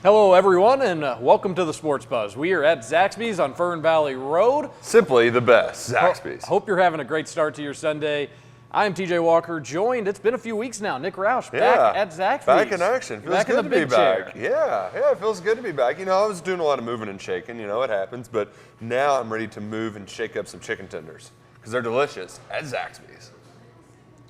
Hello, everyone, and welcome to the Sports Buzz. We are at Zaxby's on Fern Valley Road. Simply the best, Zaxby's. Hope you're having a great start to your Sunday. I am TJ Walker, joined, it's been a few weeks now, Nick Roush, back at Zaxby's. Back in action. Feels back good in the to be big back. chair. Yeah, it feels good to be back. You know, I was doing a lot of moving and shaking, you know, it happens, but now I'm ready to move and shake up some chicken tenders because they're delicious at Zaxby's.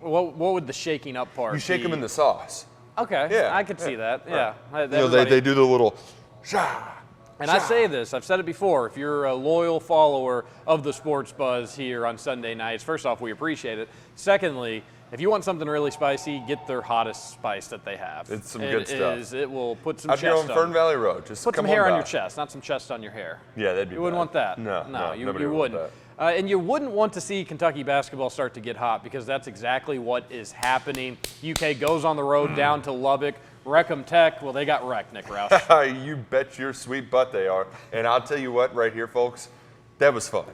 What would the shaking up part You shake be? them in the sauce. Okay, Yeah, I could see that, yeah. You know, they do the little sha. And I say this, I've said it before, if you're a loyal follower of the Sports Buzz here on Sunday nights, first off, we appreciate it. Secondly, if you want something really spicy, get their hottest spice that they have. It's some good stuff. It will put some Out chest here on Fern Valley Road. Just Put some come hair on by. your chest, not some chest on your hair. Yeah, that'd be You wouldn't want that. No, you nobody would want wouldn't. And you wouldn't want to see Kentucky basketball start to get hot because that's exactly what is happening. UK goes on the road down to Lubbock. Wreckham Tech, well, they got wrecked, Nick Roush. You bet your sweet butt they are. And I'll tell you what, right here, folks, that was fun.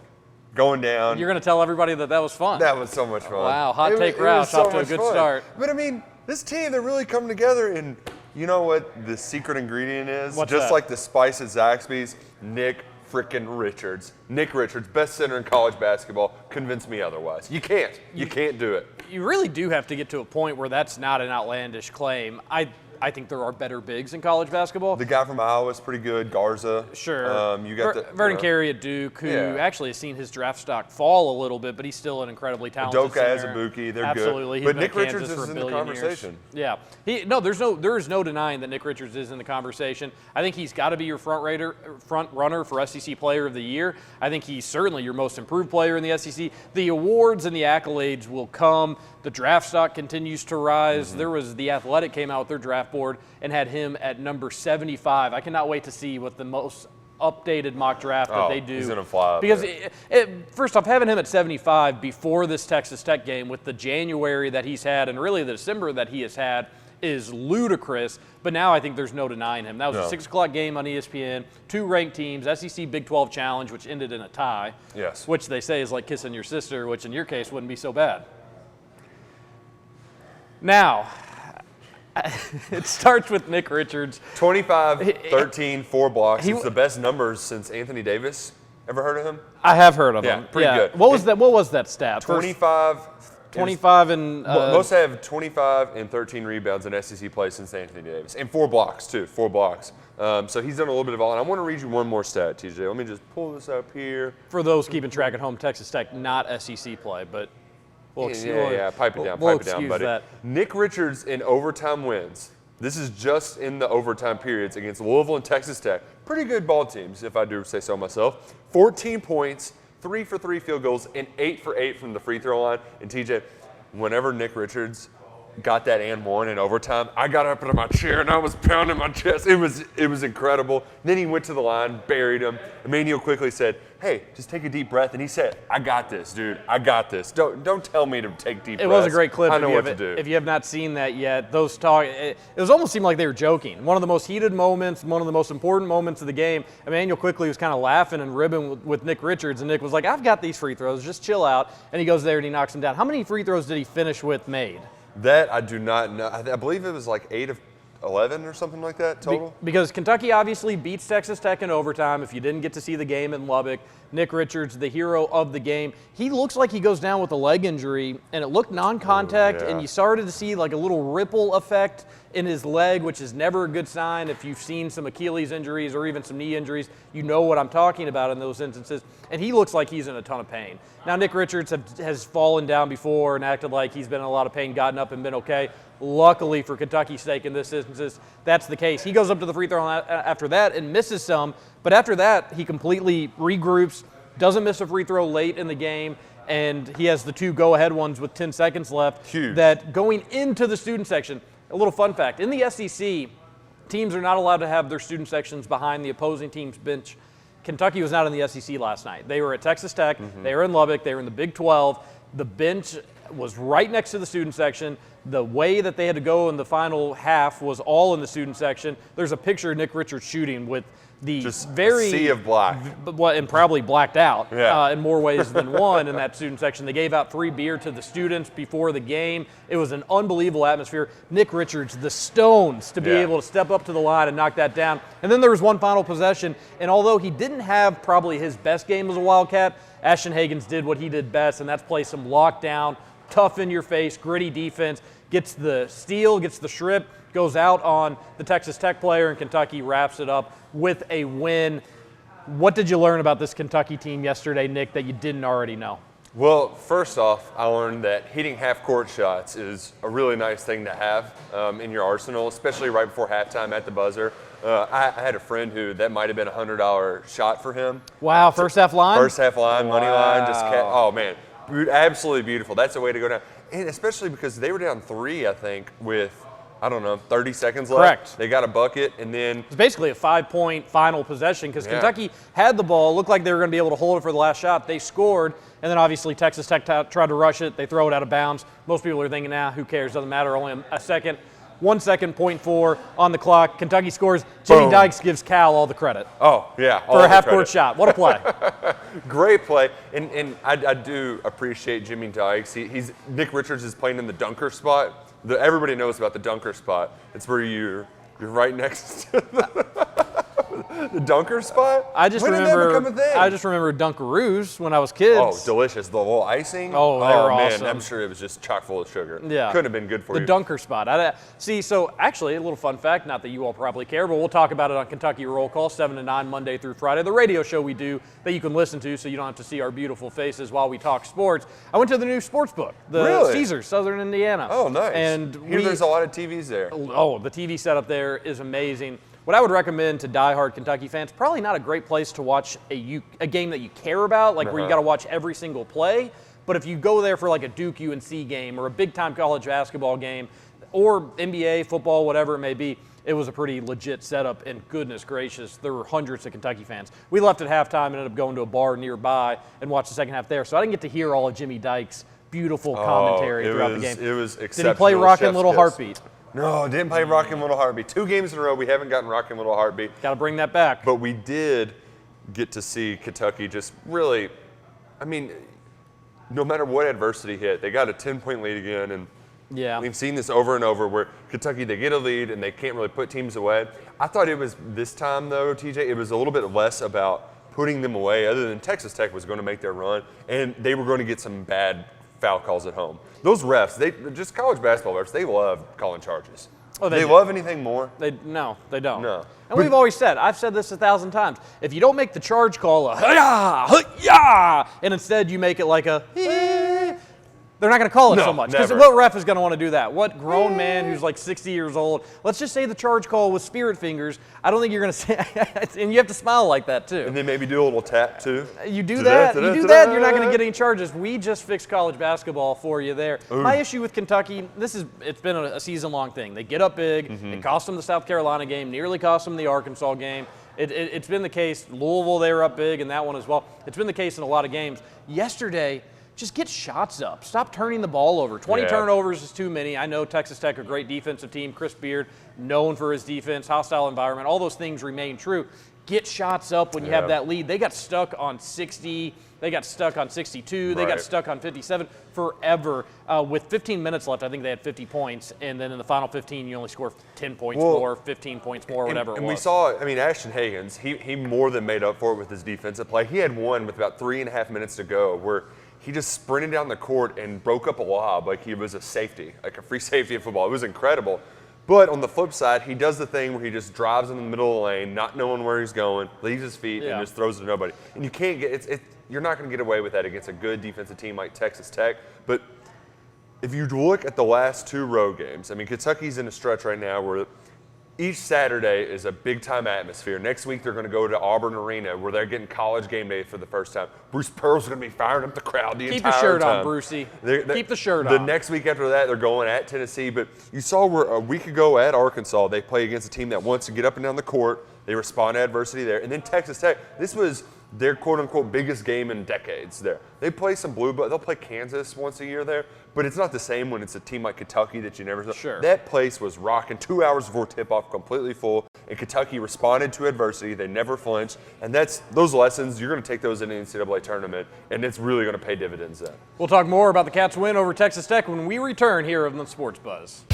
Going down. You're going to tell everybody that was fun. That was so much fun. Wow, hot take Roush, off to a good start. But I mean, this team, they're really coming together, and you know what the secret ingredient is? What's Just that? like the spice at Zaxby's, Nick frickin' Richards. Nick Richards, best center in college basketball. Convince me otherwise. You can't. You can't do it. You really do have to get to a point where that's not an outlandish claim. I think there are better bigs in college basketball. The guy from Iowa is pretty good, Garza. Sure. You got Vernon Carey at Duke, who actually has seen his draft stock fall a little bit, but he's still an incredibly talented Doka center. Azubuike, they're Absolutely. good. He's But been Nick at Kansas Richards for is a in the billion years. conversation. Yeah. There is no denying that Nick Richards is in the conversation. I think he's got to be your front runner for SEC Player of the Year. I think he's certainly your most improved player in the SEC. The awards and the accolades will come. The draft stock continues to rise. There was The Athletic came out with their draft board and had him at number 75. I cannot wait to see what the most updated mock draft that they do. He's going to fly up because there. first off, having him at 75 before this Texas Tech game with the January that he's had and really the December that he has had is ludicrous. But now I think there's no denying him. That was a 6 o'clock game on ESPN, 2 ranked teams, SEC Big 12 Challenge, which ended in a tie. Yes. Which they say is like kissing your sister, which in your case wouldn't be so bad. Now, it starts with Nick Richards. 25, 13, 4 blocks. It's the best numbers since Anthony Davis. Ever heard of him? I have heard of Yeah, him. pretty good. What was that stat? 25. 25 and Most have 25 and 13 rebounds in SEC play since Anthony Davis. And 4 blocks, too. 4 blocks. So he's done a little bit of all. And I want to read you one more stat, TJ. Let me just pull this up here. for those keeping track at home, Texas Tech, not SEC play, but Pipe it down, we'll pipe it down, excuse buddy. that. Nick Richards in overtime wins. This is just in the overtime periods against Louisville and Texas Tech. Pretty good ball teams, if I do say so myself. 14 points, 3 for 3 field goals, and 8 for 8 from the free throw line. And TJ, whenever Nick Richards got that and one in overtime, I got up out of my chair and I was pounding my chest. It was incredible. Then he went to the line, buried him. Emmanuel quickly said, "Hey, just take a deep breath." And he said, "I got this, dude. I got this. Don't tell me to take deep breaths. It was a great clip. I know what to do." If you have not seen that yet, it was almost seemed like they were joking. One of the most heated moments, one of the most important moments of the game. Emmanuel quickly was kind of laughing and ribbing with Nick Richards, and Nick was like, "I've got these free throws. Just chill out." And he goes there and he knocks them down. How many free throws did he finish with made? That I do not know. I believe it was like 8 of 11 or something like that total. Because Kentucky obviously beats Texas Tech in overtime. If you didn't get to see the game in Lubbock, Nick Richards, the hero of the game, he looks like he goes down with a leg injury, and it looked non-contact, yeah. and you started to see like a little ripple effect in his leg, which is never a good sign. If you've seen some Achilles injuries or even some knee injuries, you know what I'm talking about in those instances. And he looks like he's in a ton of pain. Now, Nick Richards has fallen down before and acted like he's been in a lot of pain, gotten up and been okay. Luckily for Kentucky's sake in this instance, that's the case. He goes up to the free throw line after that and misses some, but after that, he completely regroups, doesn't miss a free throw late in the game, and he has the 2 go-ahead ones with 10 seconds left. Huge. That going into the student section, a little fun fact, in the SEC, teams are not allowed to have their student sections behind the opposing team's bench. Kentucky was not in the SEC last night. They were at Texas Tech. They were in Lubbock. They were in the Big 12. The bench was right next to the student section. The way that they had to go in the final half was all in the student section. There's a picture of Nick Richards shooting with the Just very a sea of black. and probably blacked out Yeah. in more ways than one in that student section. They gave out free beer to the students before the game. It was an unbelievable atmosphere. Nick Richards, the stones to be Yeah. able to step up to the line and knock that down. And then there was one final possession, and although he didn't have probably his best game as a Wildcat, Ashton Hagans did what he did best, and that's play some lockdown, tough in your face, gritty defense, gets the steal, gets the strip, goes out on the Texas Tech player, and Kentucky wraps it up with a win. What did you learn about this Kentucky team yesterday, Nick, that you didn't already know? Well, first off, I learned that hitting half-court shots is a really nice thing to have in your arsenal, especially right before halftime at the buzzer. I had a friend who that might have been a $100 shot for him. Wow, first half line? First half line, money line, Wow. oh man, absolutely beautiful. That's the way to go down. And especially because they were down 3, I think, with, I don't know, 30 seconds left. Correct. They got a bucket, and then It's basically a 5-point final possession because Yeah. Kentucky had the ball, looked like they were going to be able to hold it for the last shot. They scored, and then obviously Texas Tech tried to rush it. They throw it out of bounds. Most people are thinking, who cares? Doesn't matter. Only a second. 1 second, 0.4 on the clock. Kentucky scores. Jimmy Boom. Dykes gives Cal all the credit oh yeah, all for a the half-court credit. shot. What a play. Great play, and I do appreciate Jimmy Dykes. He's Nick Richards is playing in the dunker spot. Everybody knows about the dunker spot. It's where you're right next to the dunker spot. I just when did that become a remember. thing? I just remember Dunkaroos when I was kids. Oh, delicious! The little icing. Oh, they were man, awesome. I'm sure it was just chock full of sugar. Yeah. Couldn't have been good for The you. dunker spot. See, so actually, a little fun fact, not that you all probably care, but we'll talk about it on Kentucky Roll Call, 7 to 9, Monday through Friday, the radio show we do that you can listen to so you don't have to see our beautiful faces while we talk sports. I went to the new sports book, the Really? Caesars, Southern Indiana. Oh, nice. And Here there's a lot of TVs there. Oh, the TV setup there is amazing. What I would recommend to diehard Kentucky fans, probably not a great place to watch a game that you care about, like where you got to watch every single play. But if you go there for like a Duke UNC game or a big-time college basketball game or NBA, football, whatever it may be, it was a pretty legit setup, and goodness gracious, there were hundreds of Kentucky fans. We left at halftime and ended up going to a bar nearby and watched the second half there, so I didn't get to hear all of Jimmy Dykes' beautiful commentary throughout the game. It was Did exceptional. he play Rockin' Chef's Little kiss. Heartbeat? No, didn't play Rockin' Little Heartbeat. 2 games in a row, we haven't gotten Rockin' Little Heartbeat. Got to bring that back. But we did get to see Kentucky just really, I mean, no matter what adversity hit, they got a 10-point lead again. And Yeah. we've seen this over and over where Kentucky, they get a lead and they can't really put teams away. I thought it was this time, though, TJ, it was a little bit less about putting them away, other than Texas Tech was going to make their run, and they were going to get some bad foul calls at home. Those refs, just college basketball refs, they love calling charges. Oh, they do. love anything more. No, they don't. No. And we've always said, I've said this 1,000 times, if you don't make the charge call a hi-yah, hi-yah, and instead you make it like a they're not going to call it No, so much. Because never. what ref is going to want to do that? What grown man who's like 60 years old, let's just say the charge call with spirit fingers, I don't think you're going to say, and you have to smile like that too. And then maybe do a little tap, too. You do that, you're not going to get any charges. We just fixed college basketball for you there. Ooh. My issue with Kentucky, it's been a season-long thing. They get up big. It cost them the South Carolina game, nearly cost them the Arkansas game. It's been the case. Louisville, they were up big in that one as well. It's been the case in a lot of games. Yesterday, just get shots up. Stop turning the ball over. 20 Yeah. turnovers is too many. I know Texas Tech, a great defensive team. Chris Beard, known for his defense, hostile environment. All those things remain true. Get shots up when you have that lead. They got stuck on 60. They got stuck on 62. They got Right. stuck on 57 forever. With 15 minutes left, I think they had 50 points. And then in the final 15, you only score 10 points more, 15 points more, whatever it was. And we saw, I mean, Ashton Hagans, he more than made up for it with his defensive play. He had one with about 3.5 minutes to go where he just sprinted down the court and broke up a lob like he was a safety, like a free safety in football. It was incredible. But on the flip side, he does the thing where he just drives in the middle of the lane, not knowing where he's going, leaves his feet, and just throws it to nobody. And you can't get you're not going to get away with that against a good defensive team like Texas Tech. But if you look at the last 2 road games, I mean, Kentucky's in a stretch right now where each Saturday is a big-time atmosphere. Next week, they're going to go to Auburn Arena where they're getting college game day for the first time. Bruce Pearl's going to be firing up the crowd the Keep entire your shirt time. on, Brucey. They- Keep the shirt The on. next week after that, they're going at Tennessee. But you saw where a week ago at Arkansas, they play against a team that wants to get up and down the court, They respond to adversity there. And then Texas Tech, this was their quote-unquote biggest game in decades there. They play some blue, but they'll play Kansas once a year there, but it's not the same when it's a team like Kentucky that you never saw. Sure. That place was rocking 2 hours before tip-off, completely full, and Kentucky responded to adversity. They never flinched, and those lessons, you're going to take those in the NCAA tournament, and it's really going to pay dividends then. We'll talk more about the Cats' win over Texas Tech when we return here on the Sports Buzz.